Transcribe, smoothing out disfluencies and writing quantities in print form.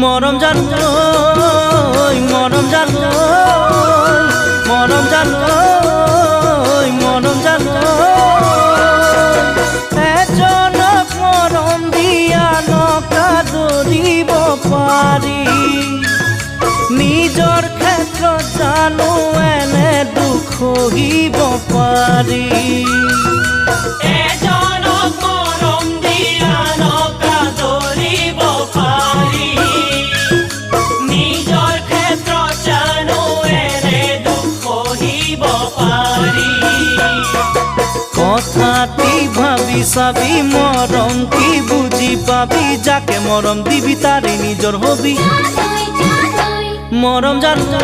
মরম জানোই মরম জানোই মরম জানোই মরম জানোই এজনক মরম দিয়া নকা ধরিব পারি নিজর ক্ষেত্র জানো এনে দুখ সহিব পারি কথাটি ভাবি চাবি মরম কি বুঝি পাবি যাকে মরম দিবি তারে নিজর হবি মরম জানো